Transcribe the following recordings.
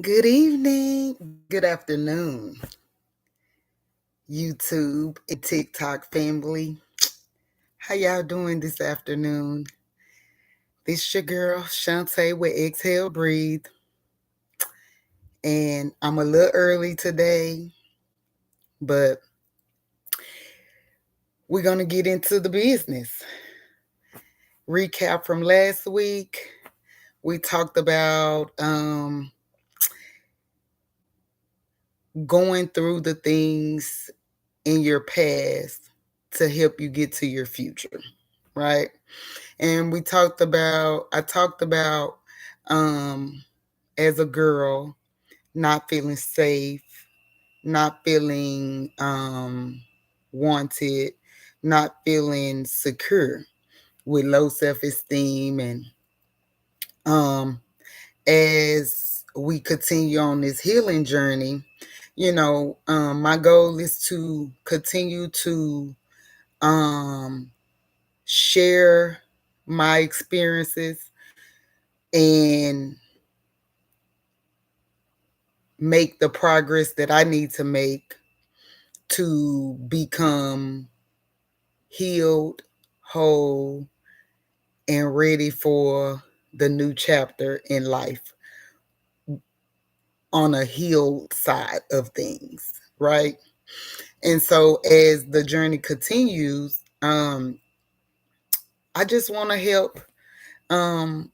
Good evening, good afternoon, YouTube and TikTok family. How y'all doing this afternoon? This your girl Shantae with Exhale Breathe, and I'm a little early today, but we're gonna get into the business. Recap from last week. We talked about going through the things in your past to help you get to your future, right? And I talked about um as a girl not feeling safe, not feeling wanted, not feeling secure, with low self-esteem. And um as we continue on this healing journey, my goal is to continue to um share my experiences and make the progress that I need to make to become healed, whole, and ready for the new chapter in life on a healed side of things, right? And so as the journey continues, I just want to help um,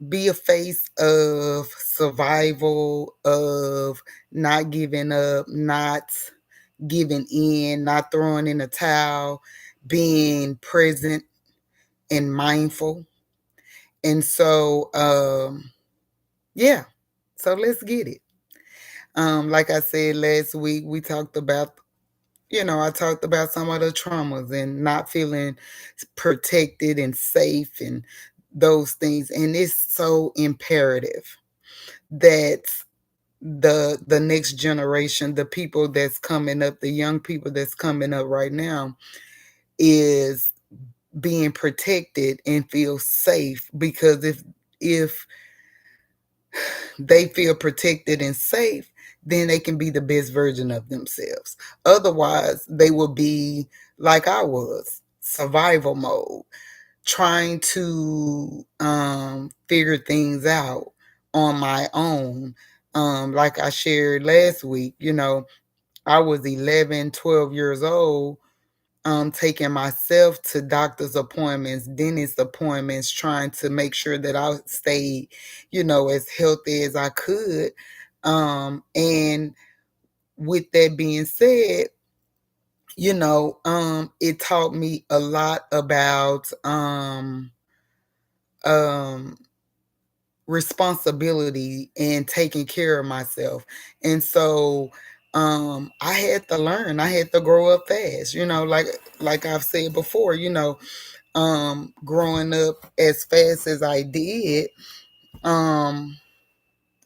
be a face of survival, of not giving up, not giving in, not throwing in a towel, being present and mindful. And so, yeah, so let's get it. Like I said last week, we talked about, I talked about some of the traumas and not feeling protected and safe and those things. And it's so imperative that the next generation, the people that's coming up, the young people that's coming up right now, is being protected and feel safe, because if they feel protected and safe, then they can be the best version of themselves. Otherwise, they will be like I was, survival mode, trying to figure things out on my own. Like I shared last week, I was 11, 12 years old, taking myself to doctor's appointments, dentist appointments, trying to make sure that I stayed, as healthy as I could. And with that being said, it taught me a lot about um responsibility and taking care of myself. And so I had to learn, I had to grow up fast, like I've said before, growing up as fast as I did, um,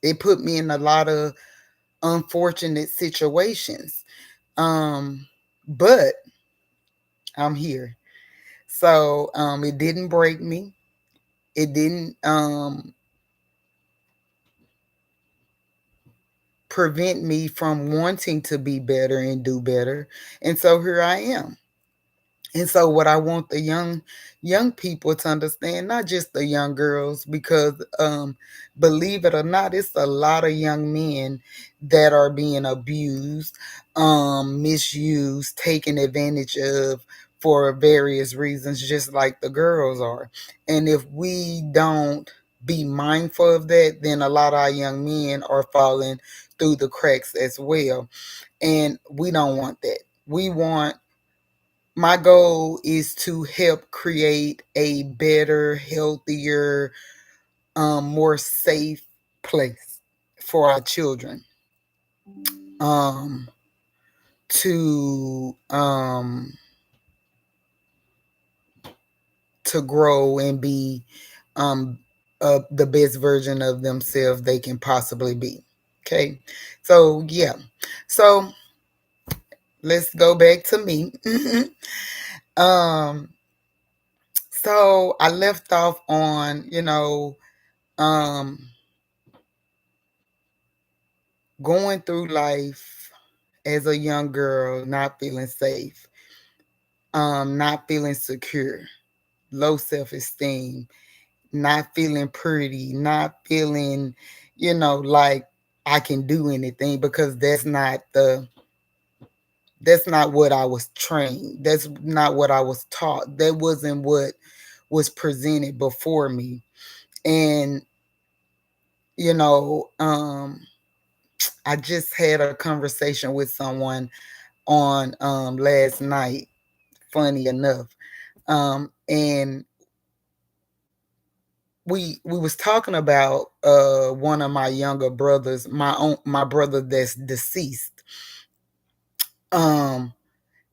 it put me in a lot of unfortunate situations. But I'm here. So it didn't break me. It didn't prevent me from wanting to be better and do better. And so here I am. And so what I want the young people to understand, not just the young girls, because believe it or not, it's a lot of young men that are being abused, misused, taken advantage of for various reasons, just like the girls are. And if we don't be mindful of that, then a lot of our young men are falling through the cracks as well. And we don't want that. My goal is to help create a better, healthier, more safe place for our children, um, to to grow and be the best version of themselves they can possibly be. Okay, so yeah, so let's go back to me. um, so I left off on um going through life as a young girl, not feeling safe, not feeling secure, low self-esteem, not feeling pretty, not feeling, like I can do anything, because that's not what I was trained. That's not what I was taught. That wasn't what was presented before me. And you know, I just had a conversation with someone on last night, funny enough. And we was talking about one of my younger brothers, my brother that's deceased. Um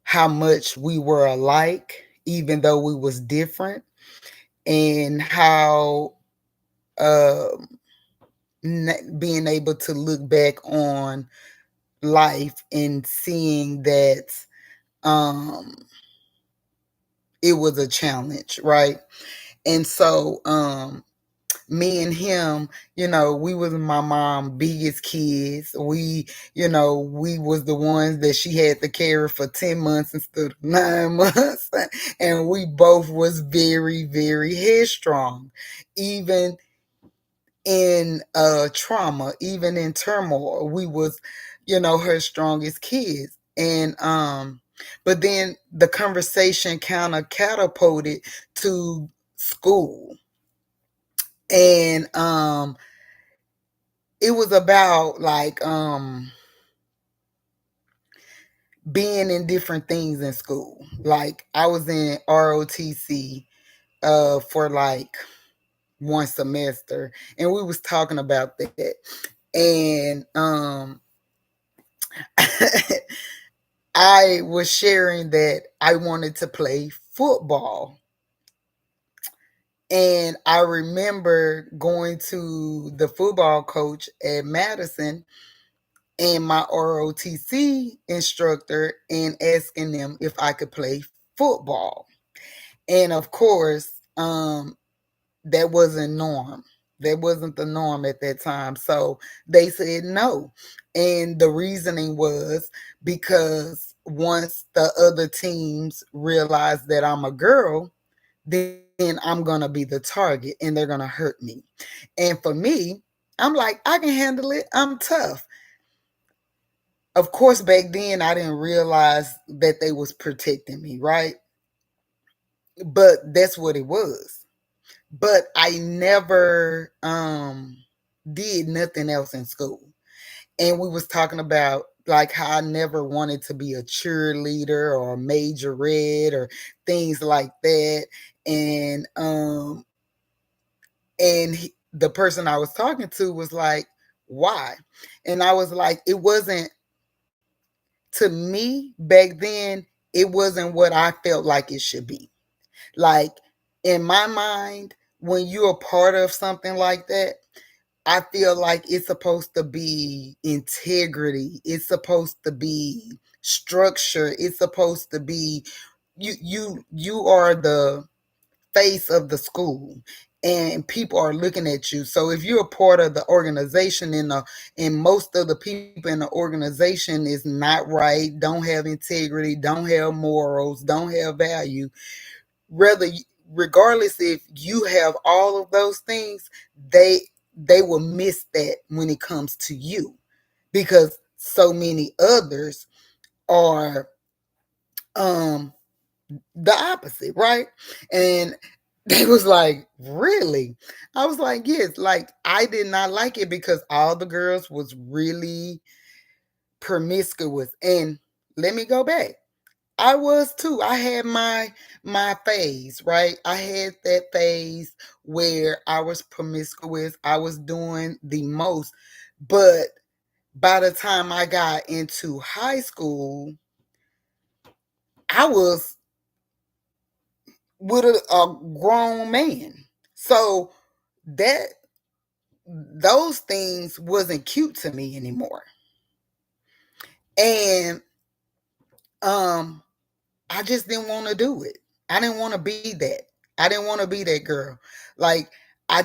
how much we were alike even though we was different, and how um being able to look back on life and seeing that um it was a challenge, right? And so me and him, we was my mom biggest kids. We was the ones that she had to carry for 10 months instead of 9 months. And we both was very, very headstrong. Even in trauma, even in turmoil, we was, her strongest kids. And but then the conversation kind of catapulted to school. And it was about like being in different things in school. Like I was in ROTC for like one semester, and we was talking about that. And I was sharing that I wanted to play football. And I remember going to the football coach at Madison and my ROTC instructor and asking them if I could play football. And of course, that wasn't norm. That wasn't the norm at that time. So they said no. And the reasoning was because once the other teams realize that I'm a girl, then I'm going to be the target and they're going to hurt me. And for me, I'm like, I can handle it. I'm tough. Of course, back then I didn't realize that they was protecting me, right? But that's what it was. But I never did nothing else in school. And we was talking about like how I never wanted to be a cheerleader or a majorette or things like that. And the person I was talking to was like, why? And I was like, it wasn't, to me back then, it wasn't what I felt like it should be. Like in my mind, when you're a part of something like that, I feel like it's supposed to be integrity. It's supposed to be structure. It's supposed to be you are the face of the school, and people are looking at you. So if you're a part of the organization and most of the people in the organization is not right, don't have integrity, don't have morals, don't have value, rather regardless if you have all of those things, they they will miss that when it comes to you, because so many others are um the opposite, right? And they was like, really? I was like, yes. Like I did not like it because all the girls was really promiscuous. And let me go back, I was too. I had my phase, right? I had that phase where I was promiscuous. I was doing the most. But by the time I got into high school, I was with a grown man. So that those things wasn't cute to me anymore. And um I just didn't want to do it. I didn't want to be that. I didn't want to be that girl. Like I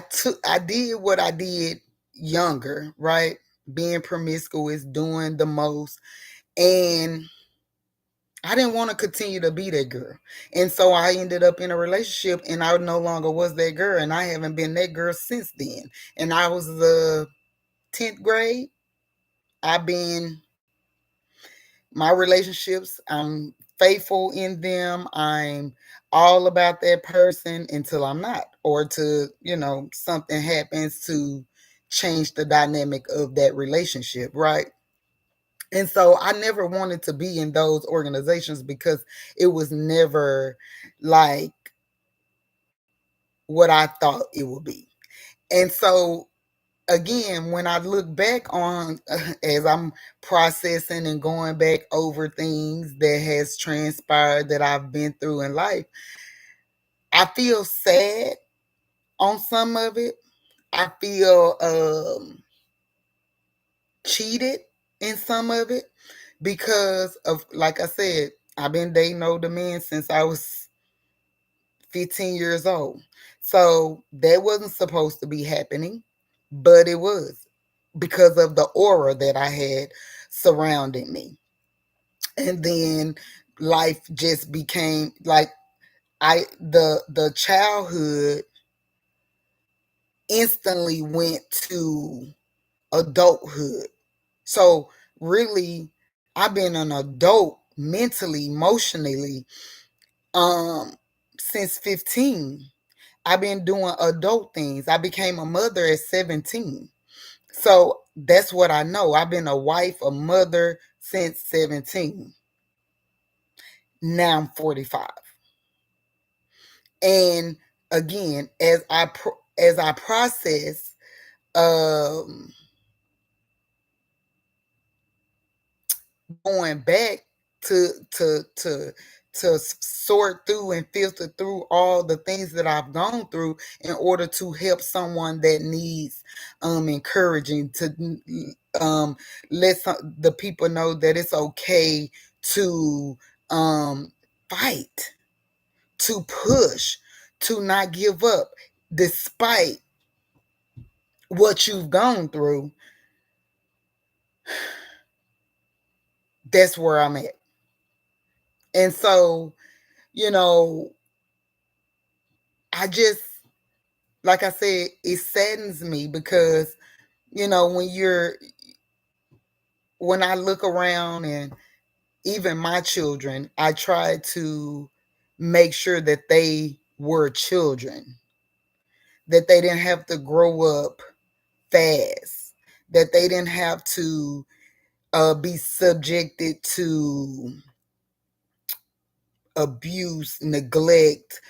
did what I did younger, right? being promiscuous, doing the most. And I didn't want to continue to be that girl. And so I ended up in a relationship and I no longer was that girl. And I haven't been that girl since then. And I was the 10th grade. I've been my relationships, I'm faithful in them. I'm all about that person until I'm not, or to, something happens to change the dynamic of that relationship, right? And so I never wanted to be in those organizations because it was never like what I thought it would be. And so again, when I look back on as I'm processing and going back over things that has transpired that I've been through in life, I feel sad on some of it. I feel cheated in some of it because of, like I said, I've been dating older men since I was 15 years old. So that wasn't supposed to be happening, but it was because of the aura that I had surrounding me. And then life just became like the childhood instantly went to adulthood. So really I've been an adult mentally, emotionally, since 15. I've been doing adult things. I became a mother at 17. So that's what I know. I've been a wife, a mother since 17. Now I'm 45. And again, as I process um going back to to to to sort through and filter through all the things that I've gone through in order to help someone that needs encouraging, to um the people know that it's okay to fight, to push, to not give up despite what you've gone through. That's where I'm at. And so, you know, I just, like I said, it saddens me because, when when I look around and even my children, I try to make sure that they were children, that they didn't have to grow up fast, that they didn't have to be subjected to abuse, neglect,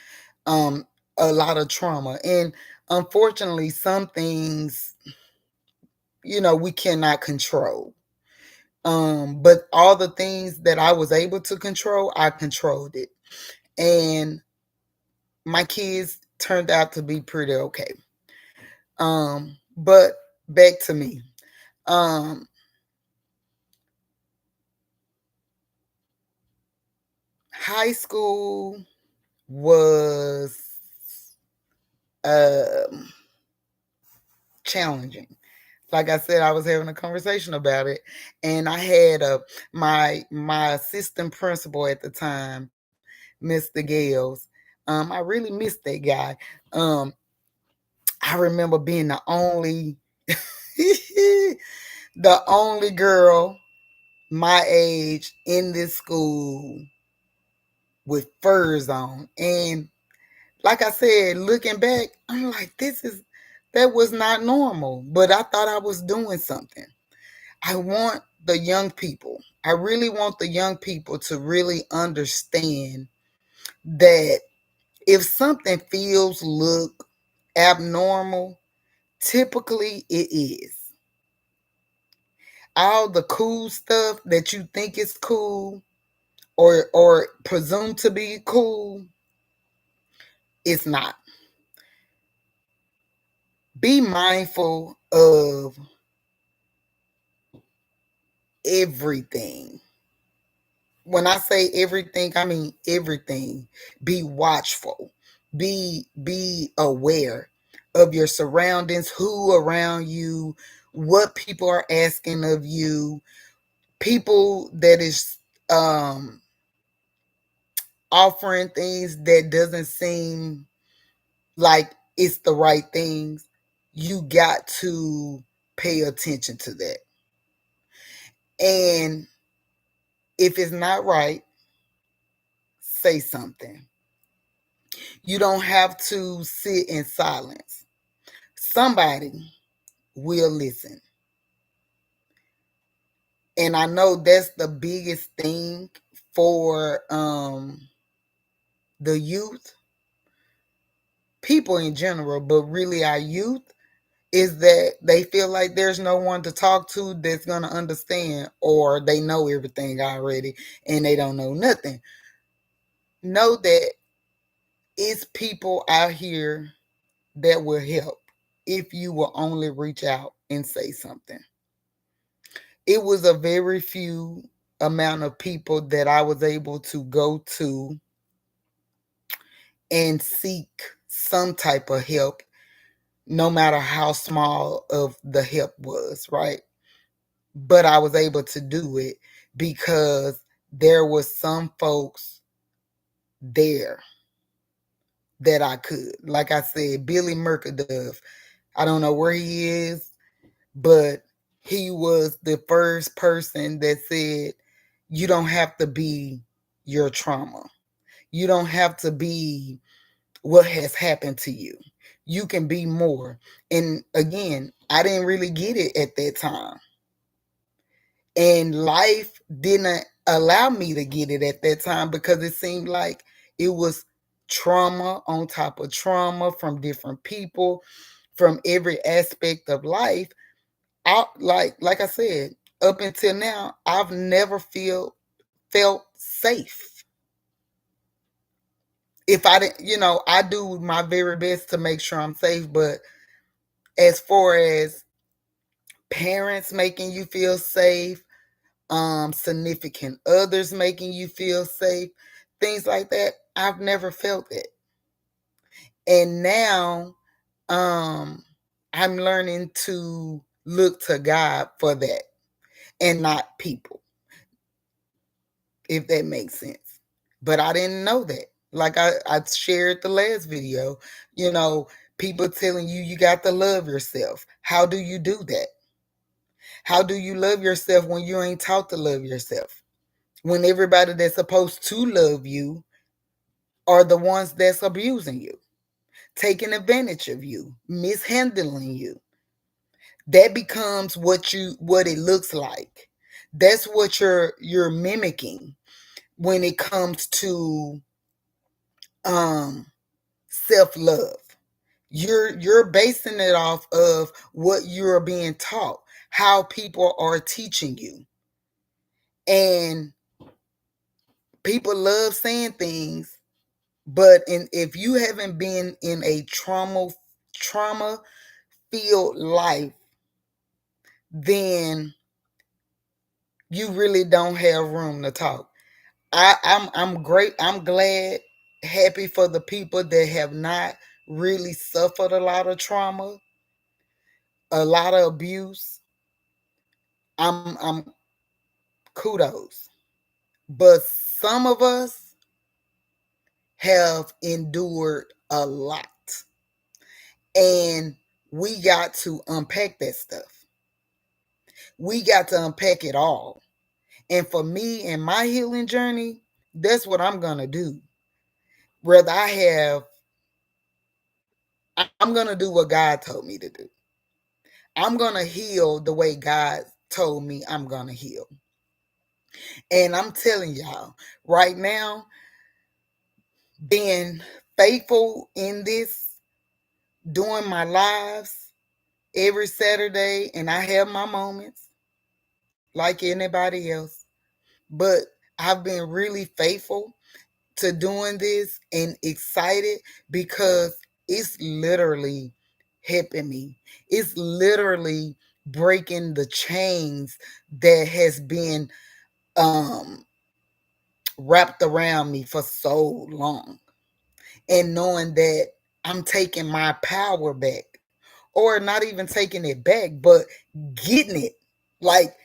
um, a lot of trauma. And unfortunately, some things, we cannot control. But all the things that I was able to control, I controlled it. And my kids turned out to be pretty okay. But back to me. Um, High school was um challenging. Like I said, I was having a conversation about it, and I had my assistant principal at the time, Mr. Gales. I really missed that guy. Um, I remember being the only girl my age in this school with furs on, and like I said, looking back, I'm like, that was not normal, but I thought I was doing something. I want the young people, I really want the young people to really understand that if something look abnormal, typically it is. All the cool stuff that you think is cool or presumed to be cool, it's not. Be mindful of everything. When I say everything, I mean everything. Be watchful. Be aware. of your surroundings, who around you, what people are asking of you, people that is offering things that doesn't seem like it's the right things. You got to pay attention to that. And if it's not right, say something. You don't have to sit in silence. Somebody will listen. And I know that's the biggest thing for the youth, people in general, but really our youth, is that they feel like there's no one to talk to that's going to understand, or they know everything already and they don't know nothing. Know that it's people out here that will help if you will only reach out and say something. It was a very few amount of people that I was able to go to and seek some type of help, no matter how small of the help was, right? But I was able to do it because there was some folks there that I could. Like I said, Billy Mercadove, I don't know where he is, but he was the first person that said, you don't have to be your trauma. You don't have to be what has happened to you. You can be more. And again, I didn't really get it at that time. And life didn't allow me to get it at that time because it seemed like it was trauma on top of trauma from different people, from every aspect of life. Like I said, up until now, I've never felt safe. If I didn't, I do my very best to make sure I'm safe, but as far as parents making you feel safe, significant others making you feel safe, things like that, I've never felt it. And now I'm learning to look to God for that and not people, if that makes sense. But I didn't know that. Like I shared the last video, people telling you you got to love yourself. How do you do that? How do you love yourself when you ain't taught to love yourself? When everybody that's supposed to love you are the ones that's abusing you, taking advantage of you, mishandling you. That becomes what it looks like. That's what you're mimicking when it comes to self-love. You're basing it off of what you're being taught, how people are teaching you. And people love saying things, but if you haven't been in a trauma filled life, then you really don't have room to talk. I'm great. I'm glad, happy for the people that have not really suffered a lot of trauma, a lot of abuse. I'm kudos. But some of us have endured a lot. And we got to unpack that stuff. We got to unpack it all. And for me and my healing journey, that's what I'm going to do. Whether I'm going to do what God told me to do. I'm going to heal the way God told me I'm going to heal. And I'm telling y'all, right now, being faithful in this, doing my lives every Saturday, and I have my moments like anybody else, but I've been really faithful to doing this and excited because it's literally helping me. It's literally breaking the chains that has been wrapped around me for so long. And knowing that I'm taking my power back. or not even taking it back, but getting it. Like,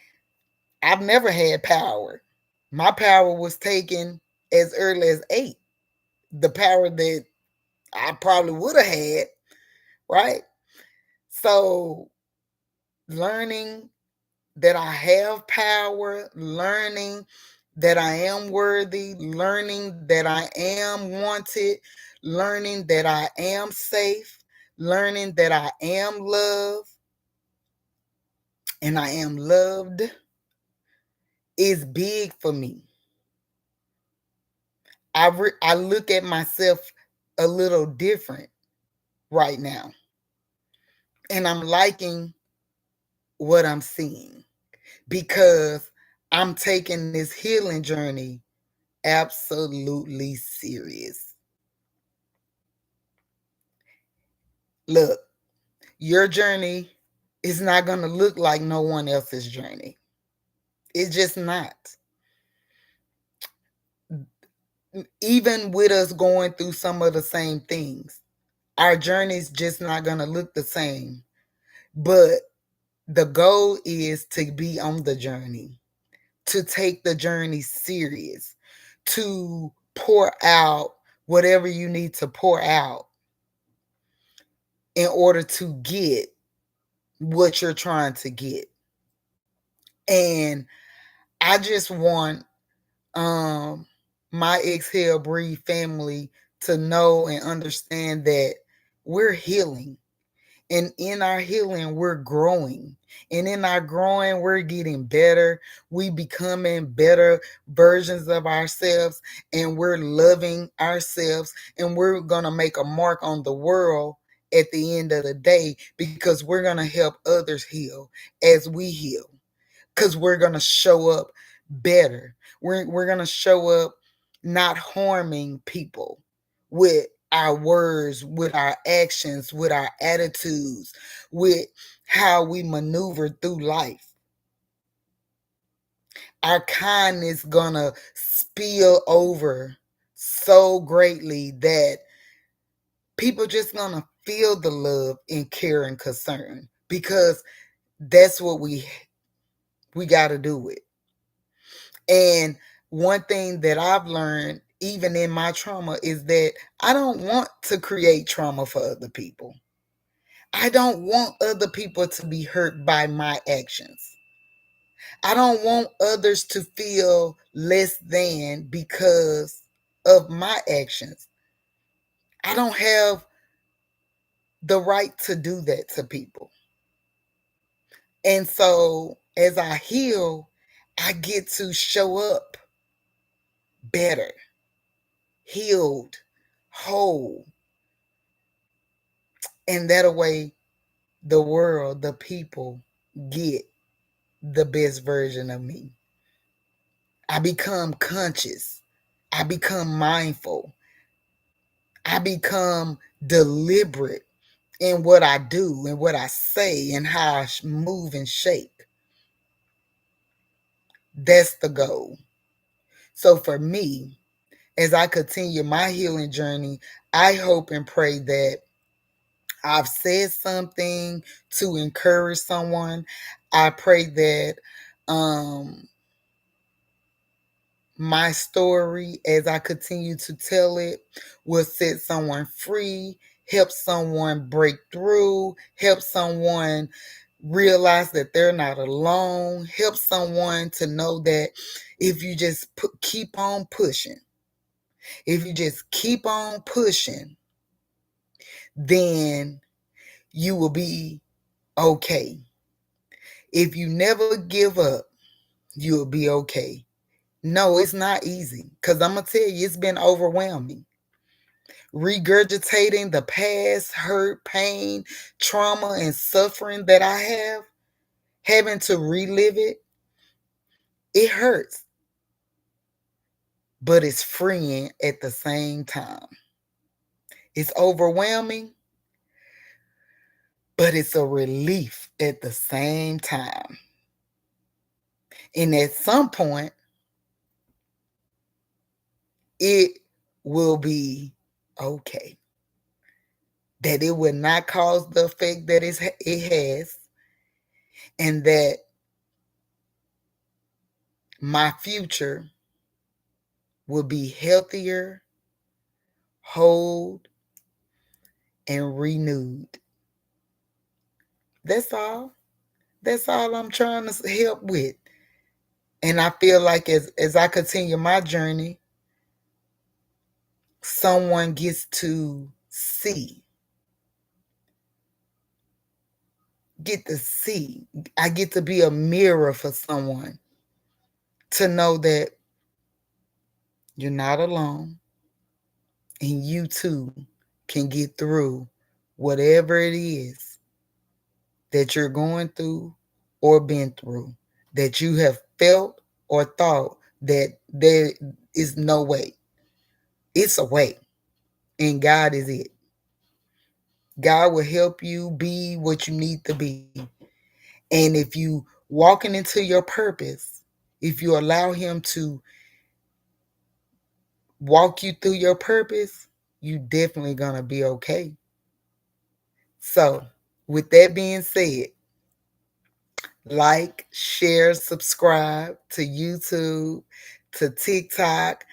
I've never had power. My power was taken as early as 8. The power that I probably would have had, right? So, learning that I have power, learning that I am worthy, learning that I am wanted, learning that I am safe, learning that I am loved and I am loved is big for me. I look at myself a little different right now, and I'm liking what I'm seeing because I'm taking this healing journey absolutely serious. Look, your journey is not going to look like no one else's journey. It's just not. Even with us going through some of the same things, our journey is just not going to look the same. But the goal is to be on the journey, to take the journey serious, to pour out whatever you need to pour out in order to get what you're trying to get. And I just want my Exhale Breathe family to know and understand that we're healing. And in our healing, we're growing. And in our growing, we're getting better. We becoming better versions of ourselves. And we're loving ourselves. And we're going to make a mark on the world at the end of the day because we're going to help others heal as we heal. Because we're going to show up better. We're going to show up not harming people with our words, with our actions, with our attitudes, with how we maneuver through life. Our kindness gonna spill over so greatly that people just gonna feel the love and care and concern because that's what we got to do it. And one thing that I've learned, even in my trauma, is that I don't want to create trauma for other people. I don't want other people to be hurt by my actions. I don't want others to feel less than because of my actions. I don't have the right to do that to people. And so as I heal, I get to show up better, healed, whole. And that way, the world, the people get the best version of me. I become conscious. I become mindful. I become deliberate in what I do and what I say and how I move and shake. That's the goal. So for me, as I continue my healing journey, I hope and pray that I've said something to encourage someone. I pray that my story, as I continue to tell it, will set someone free, help someone break through, help someone realize that they're not alone, help someone to know that if you just keep on pushing, if you just keep on pushing, then you will be okay. If you never give up, you'll be okay. No, it's not easy because I'm going to tell you, it's been overwhelming. Regurgitating the past hurt, pain, trauma, and suffering that I have, having to relive it, it hurts, but it's freeing at the same time. It's overwhelming, but it's a relief at the same time. And at some point, it will be okay. that it will not cause the effect that it has, and that my future will be healthier, whole, and renewed. That's all. That's all I'm trying to help with. And I feel like as I continue my journey, someone gets to see, get to see. I get to be a mirror for someone to know that you're not alone and you too can get through whatever it is that you're going through or been through, that you have felt or thought that there is no way. It's a way, and God is it. God will help you be what you need to be. And if you walking into your purpose, if you allow him to walk you through your purpose, you definitely gonna be okay. So, with that being said, like, share, subscribe to YouTube, to TikTok,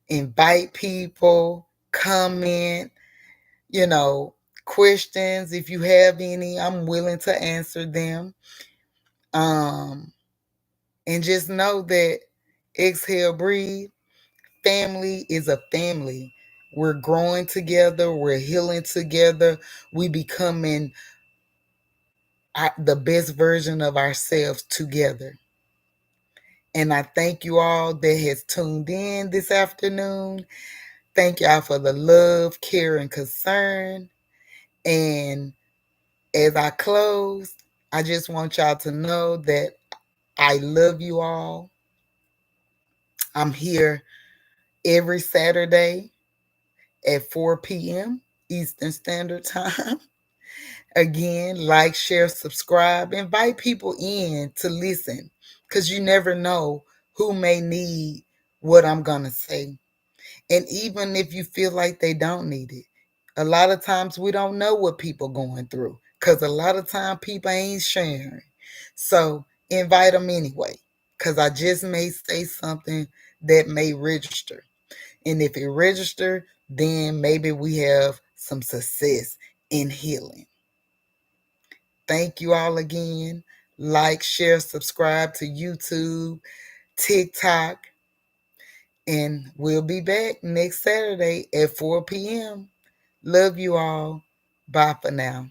invite people, comment, you know, questions if you have any. I'm willing to answer them. Um, and just know that exhale, breathe. Family is a family. We're growing together. We're healing together. We becoming the best version of ourselves together. And I thank you all that has tuned in this afternoon. Thank y'all for the love, care, and concern. And as I close, I just want y'all to know that I love you all. I'm here every Saturday at 4 p.m. Eastern Standard Time. Again, like, share, subscribe, invite people in to listen, because you never know who may need what I'm going to say. And even if you feel like they don't need it, a lot of times we don't know what people going through, because a lot of time people ain't sharing. So invite them anyway, because I just may say something that may register. And if it register, then maybe we have some success in healing. Thank you all again. Like, share, subscribe to YouTube, TikTok, and we'll be back next Saturday at 4 p.m. Love you all. Bye for now.